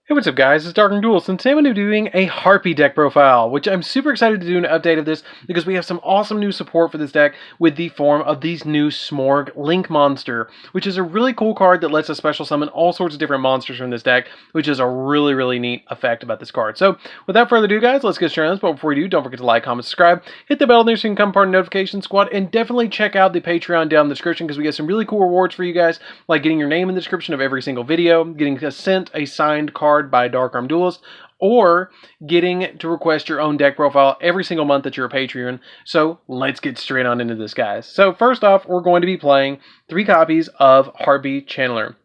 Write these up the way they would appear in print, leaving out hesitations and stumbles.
Hey, what's up guys, it's DarkArmedDuelist, and today I'm going to be doing a Harpie deck profile, which I'm super excited to do an update of this because we have some awesome new support for this deck with the form of these new Smorg Link Monster, which is a really cool card that lets us special summon all sorts of different monsters from this deck, which is a really neat effect about this card. So, without further ado guys, let's get straight on this, but before we do, don't forget to like, comment, subscribe, hit the bell there so you can become part of the notification squad, and definitely check out the Patreon down in the description because we get some really cool rewards for you guys, like getting your name in the description of every single video, getting sent a signed card by DarkArmedDuelist, or getting to request your own deck profile every single month that you're a Patreon. So let's get straight on into this, guys. So first off, we're going to be playing 3 copies of Harpie Channeler.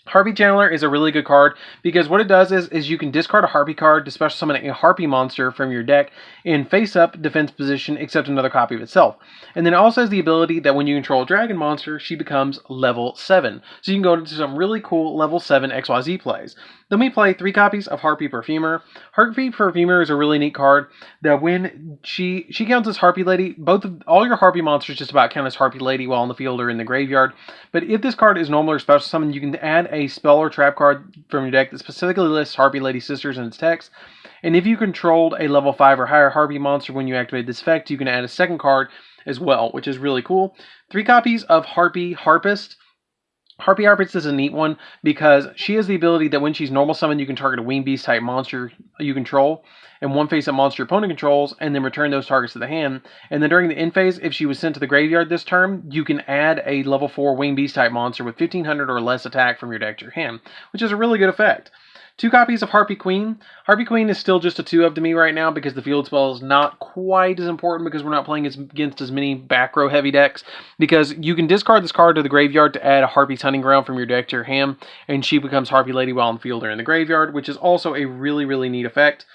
Harpie Channeler is a really good card because what it does is you can discard a Harpie card to special summon a Harpie monster from your deck in face-up defense position except another copy of itself. And then it also has the ability that when you control a dragon monster, she becomes level 7. So you can go into some really cool level 7 XYZ plays. Then we play 3 copies of Harpie Perfumer. Harpie Perfumer is a really neat card that when she counts as Harpie Lady, all your Harpie monsters just about count as Harpie Lady while in the field or in the graveyard. But if this card is normal or special summon, you can add a spell or trap card from your deck that specifically lists Harpie Lady Sisters in its text. And if you controlled a level 5 or higher Harpie monster when you activate this effect, you can add a second card as well, which is really cool. 3 copies of Harpie Harpist. Harpie Harpist is a neat one because she has the ability that when she's normal summoned, you can target a Winged Beast type monster you control and one face-up monster your opponent controls and then return those targets to the hand. And then during the end phase, if she was sent to the graveyard this turn, you can add a level 4 Winged Beast type monster with 1500 or less attack from your deck to your hand, which is a really good effect. 2 copies of Harpie Queen. Harpie Queen is still just a 2-of to me right now because the field spell is not quite as important because we're not playing against as many back row heavy decks. Because you can discard this card to the graveyard to add a Harpie's Hunting Ground from your deck to your hand, and she becomes Harpie Lady while in the field or in the graveyard, which is also a really neat effect.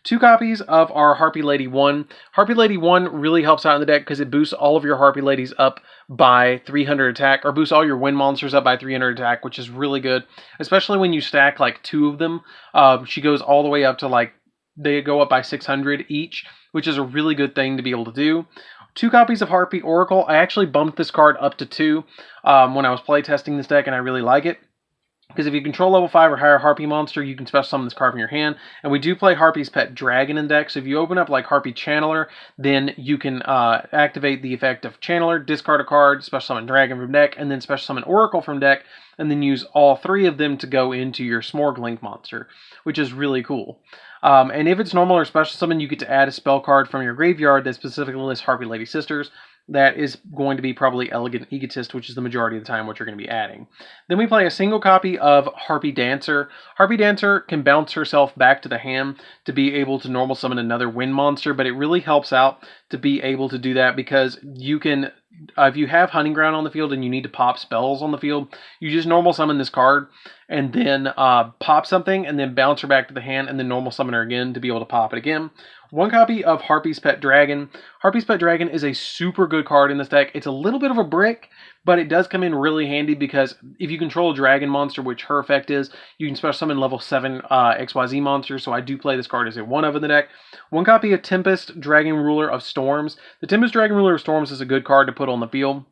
2 copies of our Harpie Lady 1. Harpie Lady 1 really helps out in the deck because it boosts all of your Harpie Ladies up by 300 attack, or boosts all your wind monsters up by 300 attack, which is really good, especially when you stack like 2 of them. She goes all the way up to they go up by 600 each, which is a really good thing to be able to do. 2 copies of Harpie Oracle. I actually bumped this card up to 2 when I was playtesting this deck, and I really like it. Because if you control level 5 or higher Harpie monster, you can special summon this card from your hand. And we do play Harpie's Pet Dragon in deck, so if you open up like Harpie Channeler, then you can activate the effect of Channeler, discard a card, special summon Dragon from deck, and then special summon Oracle from deck, and then use all 3 of them to go into your Smorg Link monster, which is really cool. And if it's normal or special summon, you get to add a spell card from your graveyard that specifically lists Harpie Lady Sisters. That is going to be probably Elegant Egotist, which is the majority of the time what you're going to be adding. Then we play a single copy of Harpie Dancer. Harpie Dancer can bounce herself back to the hand to be able to normal summon another wind monster, but it really helps out to be able to do that because you can, if you have Hunting Ground on the field and you need to pop spells on the field, you just normal summon this card and then pop something and then bounce her back to the hand and then normal summon her again to be able to pop it again. 1 copy of Harpie's Pet Dragon. Harpie's Pet Dragon is a super good card in this deck. It's a little bit of a brick, but it does come in really handy because if you control a dragon monster, which her effect is, you can special summon level 7 XYZ monsters, so I do play this card as a 1-of in the deck. 1 copy of Tempest Dragon Ruler of Storms. The Tempest Dragon Ruler of Storms is a good card to put on the field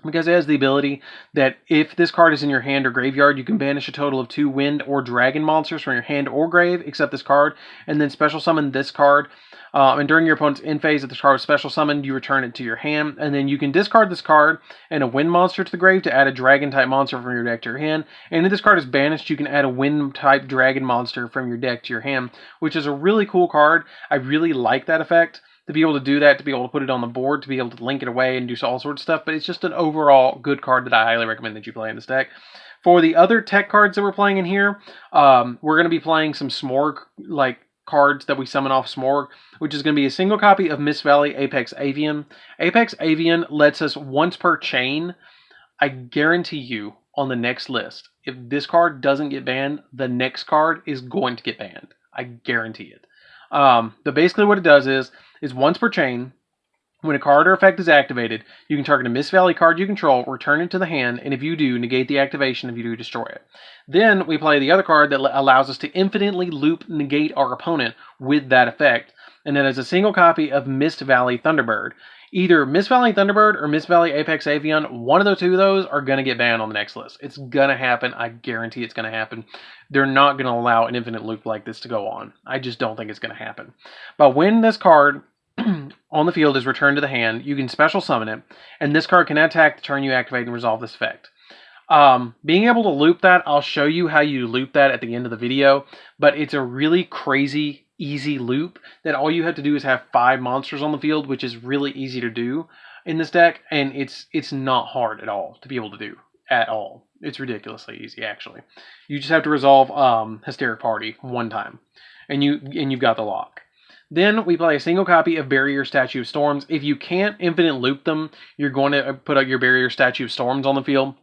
because it has the ability that if this card is in your hand or graveyard, you can banish a total of 2 wind or dragon monsters from your hand or grave, except this card, and then special summon this card. And during your opponent's end phase, if this card is special summoned, you return it to your hand, and then you can discard this card and a wind monster to the grave to add a dragon type monster from your deck to your hand. And if this card is banished, you can add a wind type dragon monster from your deck to your hand, which is a really cool card. I really like that effect. To be able to do that, to be able to put it on the board, to be able to link it away and do all sorts of stuff, but it's just an overall good card that I highly recommend that you play in this deck. For the other tech cards that we're playing in here, we're going to be playing some Smorg, cards that we summon off Smorg, which is going to be a single copy of Mist Valley Apex Avian. Apex Avian lets us once per chain. I guarantee you on the next list, if this card doesn't get banned, the next card is going to get banned. I guarantee it. But basically what it does is once per chain, when a card or effect is activated, you can target a Mist Valley card you control, return it to the hand, and if you do, negate the activation. If you do, destroy it. Then we play the other card that allows us to infinitely loop negate our opponent with that effect, and that is a single copy of Mist Valley Thunderbird. Either Mist Valley Thunderbird or Mist Valley Apex Avian, one of the two of those are going to get banned on the next list. It's going to happen. I guarantee it's going to happen. They're not going to allow an infinite loop like this to go on. I just don't think it's going to happen. But when this card on the field is returned to the hand, you can special summon it, and this card can attack the turn you activate and resolve this effect. Being able to loop that, I'll show you how you loop that at the end of the video, but it's a really crazy easy loop that all you have to do is have 5 monsters on the field, which is really easy to do in this deck, and it's not hard at all to be able to do at all. It's ridiculously easy, actually. You just have to resolve Hysteric Party one time, and you've got the lock. Then we play a single copy of Barrier Statue of Storms. If you can't infinite loop them, you're going to put out your Barrier Statue of Storms on the field.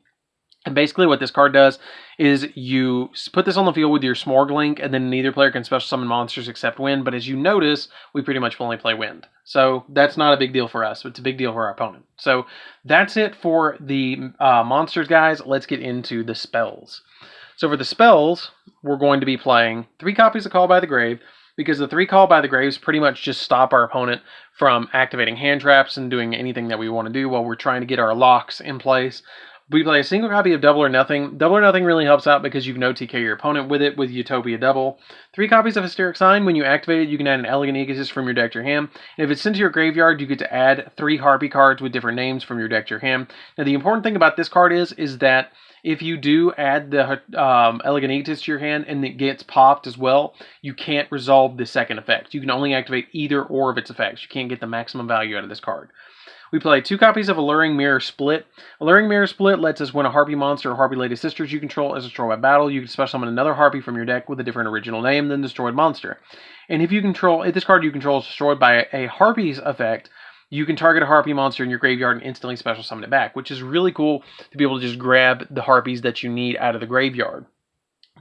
And basically what this card does is you put this on the field with your Smorg Link, and then neither player can special summon monsters except Wind. But as you notice, we pretty much only play Wind. So that's not a big deal for us. It's a big deal for our opponent. So that's it for the monsters, guys. Let's get into the spells. So for the spells, we're going to be playing 3 copies of Call by the Grave, because the 3 Call by the Graves pretty much just stop our opponent from activating hand traps and doing anything that we want to do while we're trying to get our locks in place. We play a single copy of Double or Nothing. Double or Nothing really helps out because you can OTK your opponent with it with Utopia Double. 3 copies of Hysteric Sign. When you activate it, you can add an Elegant Egotist from your deck to your hand. And if it's sent to your graveyard, you get to add 3 Harpie cards with different names from your deck to your hand. Now, the important thing about this card is that if you do add the Elegant Egotist to your hand and it gets popped as well, you can't resolve the second effect. You can only activate either or of its effects. You can't get the maximum value out of this card. We play 2 copies of Alluring Mirror Split. Alluring Mirror Split lets us when a Harpie monster or Harpie Lady Sisters you control is destroyed by battle, you can special summon another Harpie from your deck with a different original name than the destroyed monster. And if this card you control is destroyed by a Harpie's effect, you can target a Harpie monster in your graveyard and instantly special summon it back, which is really cool to be able to just grab the Harpies that you need out of the graveyard.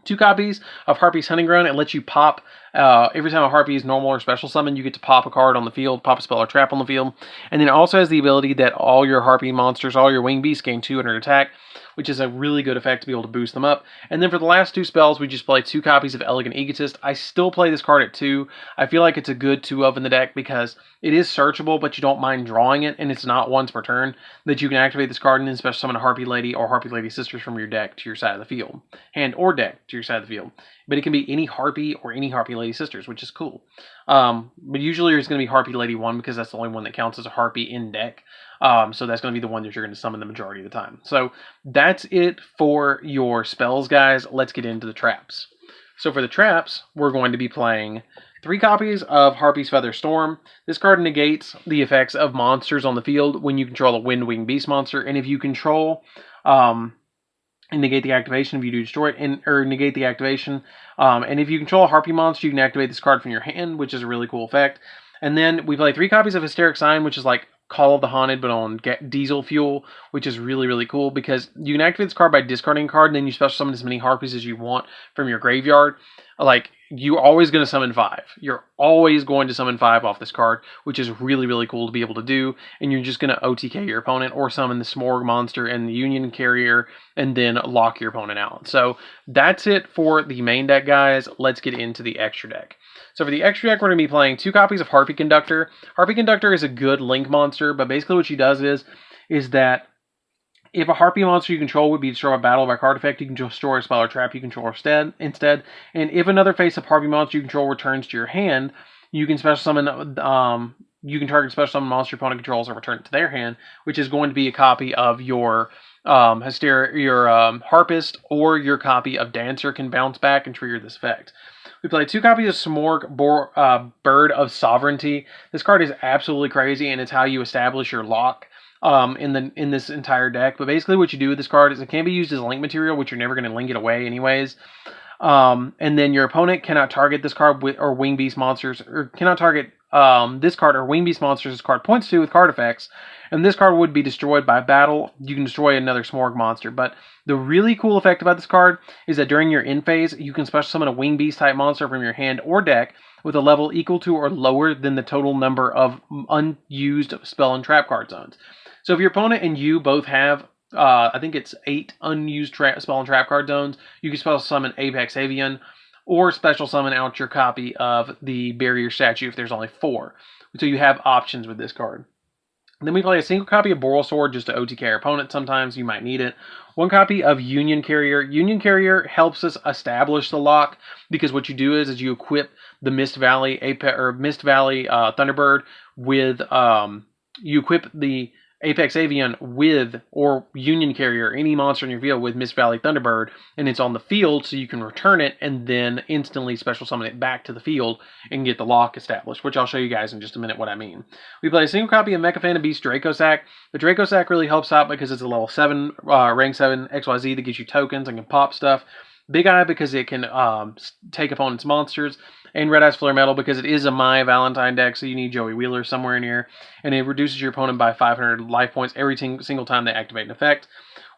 2 copies of Harpie's Hunting Ground. It lets you pop, every time a Harpie is normal or special summon, you get to pop a card on the field, pop a spell or trap on the field. And then it also has the ability that all your Harpie monsters, all your Wing Beasts gain 200 attack, which is a really good effect to be able to boost them up. And then for the last 2 spells, we just play 2 copies of Elegant Egotist. I still play this card at 2. I feel like it's a good 2 of in the deck because it is searchable, but you don't mind drawing it, and it's not once per turn that you can activate this card and then special summon a Harpie Lady or Harpie Lady Sisters from your deck to your side of the field. Hand or deck to your side of the field. But it can be any Harpie or any Harpie Lady Sisters, which is cool. But usually it's going to be Harpie Lady 1 because that's the only one that counts as a Harpie in deck. So that's going to be the one that you're going to summon the majority of the time. So that's it for your spells, guys. Let's get into the traps. So for the traps, we're going to be playing 3 copies of Harpie's Feather Storm. This card negates the effects of monsters on the field when you control a Wind Wing Beast monster. And if you control... and negate the activation if you do destroy it, or negate the activation. And if you control a Harpie monster, you can activate this card from your hand, which is a really cool effect. And then we play 3 copies of Hysteric Sign, which is like Call of the Haunted, but on diesel fuel, which is really, really cool because you can activate this card by discarding a card, and then you special summon as many Harpies as you want from your graveyard. Like, you're always going to summon 5. You're always going to summon 5 off this card, which is really, really cool to be able to do. And you're just going to OTK your opponent or summon the Smorg monster and the Union Carrier and then lock your opponent out. So that's it for the main deck, guys. Let's get into the extra deck. So for the extra deck, we're going to be playing 2 copies of Harpie Conductor. Harpie Conductor is a good link monster, but basically what she does is that if a Harpie monster you control would be destroyed by battle by card effect, you can destroy a spell or trap you control instead. And if another face-up Harpie monster you control returns to your hand, you can special summon. You can target special summon monster your opponent controls and return it to their hand, which is going to be a copy of your Harpist, or your copy of Dancer can bounce back and trigger this effect. We play 2 copies of Smorg Bird of Sovereignty. This card is absolutely crazy, and it's how you establish your lock in this entire deck. But basically what you do with this card is it can be used as link material, which you're never going to link it away anyways. And then your opponent cannot target this card or Wing Beast monsters, or cannot target this card or Wing Beast monsters this card points to with card effects. And this card would be destroyed by battle. You can destroy another Smorg monster. But the really cool effect about this card is that during your end phase, you can special summon a Wing Beast type monster from your hand or deck with a level equal to or lower than the total number of unused spell and trap card zones. So if your opponent and you both have, I think it's 8 unused spell and trap card zones, you can special summon Apex Avian or special summon out your copy of the Barrier Statue if there's only 4. So you have options with this card. Then we play a single copy of Boral Sword just to OTK our opponent. Sometimes you might need it. One copy of Union Carrier. Union Carrier helps us establish the lock because what you do is you equip the Mist Valley Thunderbird with you equip the Apex Avian with, or Union Carrier, any monster in your field with Mist Valley Thunderbird, and it's on the field, so you can return it and then instantly special summon it back to the field and get the lock established, which I'll show you guys in just a minute what I mean. We play a single copy of Mecha Phantom Beast Dracosac. The Dracosac really helps out because it's a level 7, rank 7 XYZ that gives you tokens and can pop stuff. Big Eye because it can take opponent's monsters. And Red Eyes Flare Metal because it is a My Valentine deck, so you need Joey Wheeler somewhere in here. And it reduces your opponent by 500 life points every single time they activate an effect.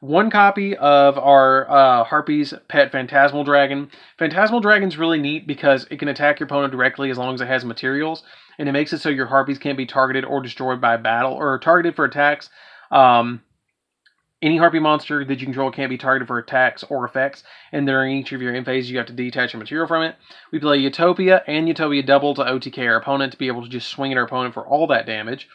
One copy of our Harpie's Pet Phantasmal Dragon. Phantasmal Dragon's really neat because it can attack your opponent directly as long as it has materials. And it makes it so your Harpies can't be targeted or destroyed by battle, or targeted for attacks. Any Harpie monster that you control can't be targeted for attacks or effects, and during each of your end phases, you have to detach a material from it. We play Utopia and Utopia Double to OTK our opponent to be able to just swing at our opponent for all that damage.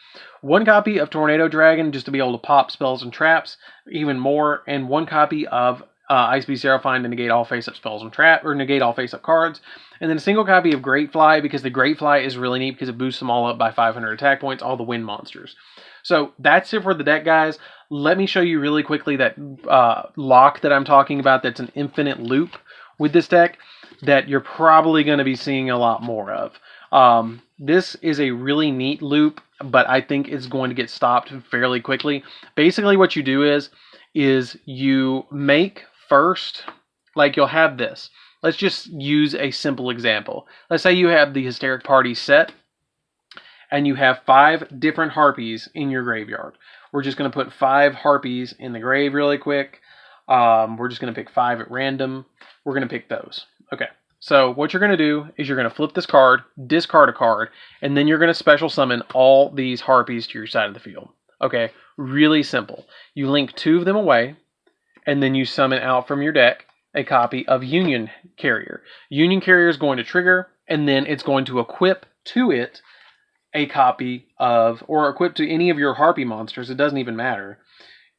One copy of Tornado Dragon just to be able to pop spells and traps even more, and one copy of Ice Beast Aerofine to negate all face-up spells and trap, or negate all face-up cards. And then a single copy of Great Fly because the Great Fly is really neat because it boosts them all up by 500 attack points, all the wind monsters. So that's it for the deck, guys. Let me show you really quickly that lock that I'm talking about that's an infinite loop with this deck that you're probably going to be seeing a lot more of. This is a really neat loop, but I think it's going to get stopped fairly quickly. Basically what you do is you make first, like you'll have this. Let's just use a simple example. Let's say you have the Hysteric Party set, and you have 5 different Harpies in your graveyard. We're just going to put 5 Harpies in the grave really quick. We're just going to pick 5 at random. We're going to pick those. Okay, so what you're going to do is you're going to flip this card, discard a card, and then you're going to special summon all these Harpies to your side of the field. Okay, really simple. You link 2 of them away, and then you summon out from your deck a copy of Union Carrier. Union Carrier is going to trigger, and then it's going to equip to it a copy of, or equip to any of your Harpie monsters, it doesn't even matter.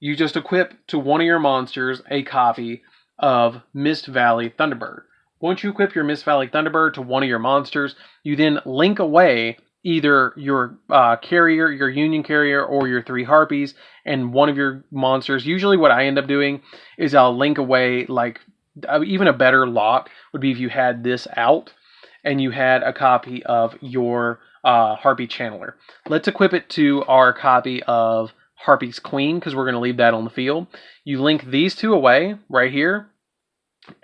You just equip to one of your monsters a copy of Mist Valley Thunderbird. Once you equip your Mist Valley Thunderbird to one of your monsters, you then link away either your carrier, your Union Carrier, or your 3 Harpies, and one of your monsters. Usually what I end up doing is I'll link away, like, even a better lock would be if you had this out, and you had a copy of your Harpie Channeler. Let's equip it to our copy of Harpie's Queen, because we're going to leave that on the field. You link these 2 away, right here,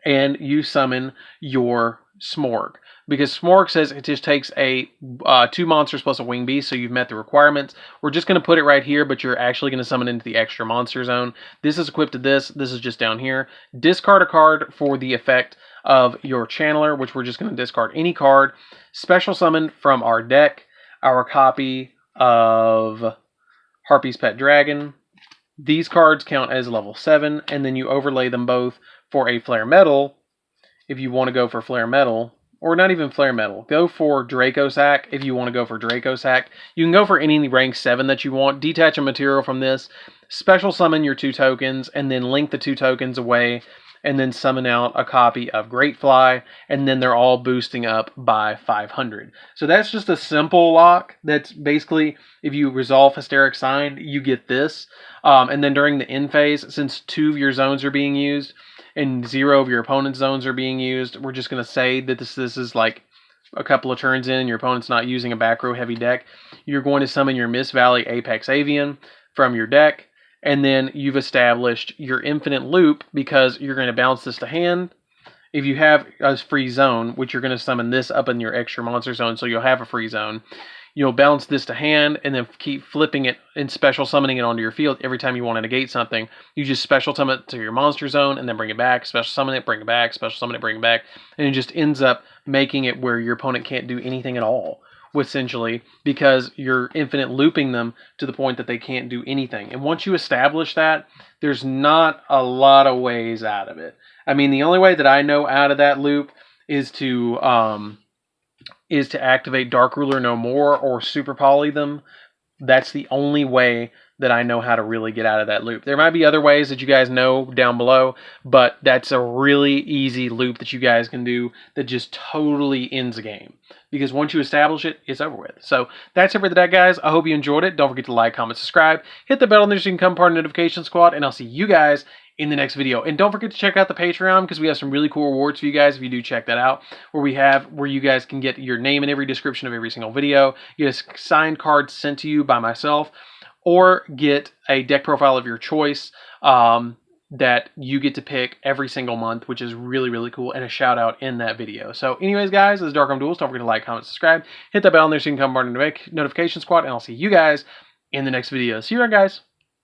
and you summon your Smorg. Because Smorg says it just takes a 2 monsters plus a wing beast, so you've met the requirements. We're just going to put it right here, but you're actually going to summon into the extra monster zone. This is equipped to this. This is just down here. Discard a card for the effect of your Channeler, which we're just going to discard any card. Special summon from our deck our copy of Harpie's Pet Dragon. These cards count as level 7, and then you overlay them both for a Flare Metal. If you want to go for Flare Metal, or not even Flare Metal, go for Dracosac if you want to go for Dracosac. You can go for any rank 7 that you want. Detach a material from this, special summon your 2 tokens, and then link the 2 tokens away, and then summon out a copy of Great Fly, and then they're all boosting up by 500. So that's just a simple lock. That's basically, if you resolve Hysteric Sign, you get this. And then during the end phase, since 2 of your zones are being used, and 0 of your opponent's zones are being used, we're just going to say that this is like a couple of turns in, your opponent's not using a back row heavy deck. You're going to summon your Mist Valley Apex Avian from your deck, and then you've established your infinite loop because you're going to bounce this to hand. If you have a free zone, which you're going to summon this up in your extra monster zone, so you'll have a free zone, you'll bounce this to hand and then keep flipping it and special summoning it onto your field every time you want to negate something. You just special summon it to your monster zone and then bring it back, special summon it, bring it back, special summon it, bring it back, and it just ends up making it where your opponent can't do anything at all, essentially, because you're infinite looping them to the point that they can't do anything. And once you establish that, there's not a lot of ways out of it. I mean, the only way that I know out of that loop is to activate Dark Ruler No More or Super Poly them. that's the only way that I know how to really get out of that loop. There might be other ways that you guys know down below, but that's a really easy loop that you guys can do that just totally ends a game. Because once you establish it, it's over with. So that's it for the deck, guys. I hope you enjoyed it. Don't forget to like, comment, subscribe. Hit the bell on there so you can become part of the notification squad, and I'll see you guys in the next video. And don't forget to check out the Patreon, because we have some really cool rewards for you guys if you do check that out, where you guys can get your name in every description of every single video, you get a signed card sent to you by myself, or get a deck profile of your choice that you get to pick every single month, which is really, really cool, and a shout out in that video. So anyways, guys, this is DarkArmedDuelist. Don't forget to like, comment, subscribe, hit that bell on there so you can become part of the notification squad, and I'll see you guys in the next video. See you around, guys.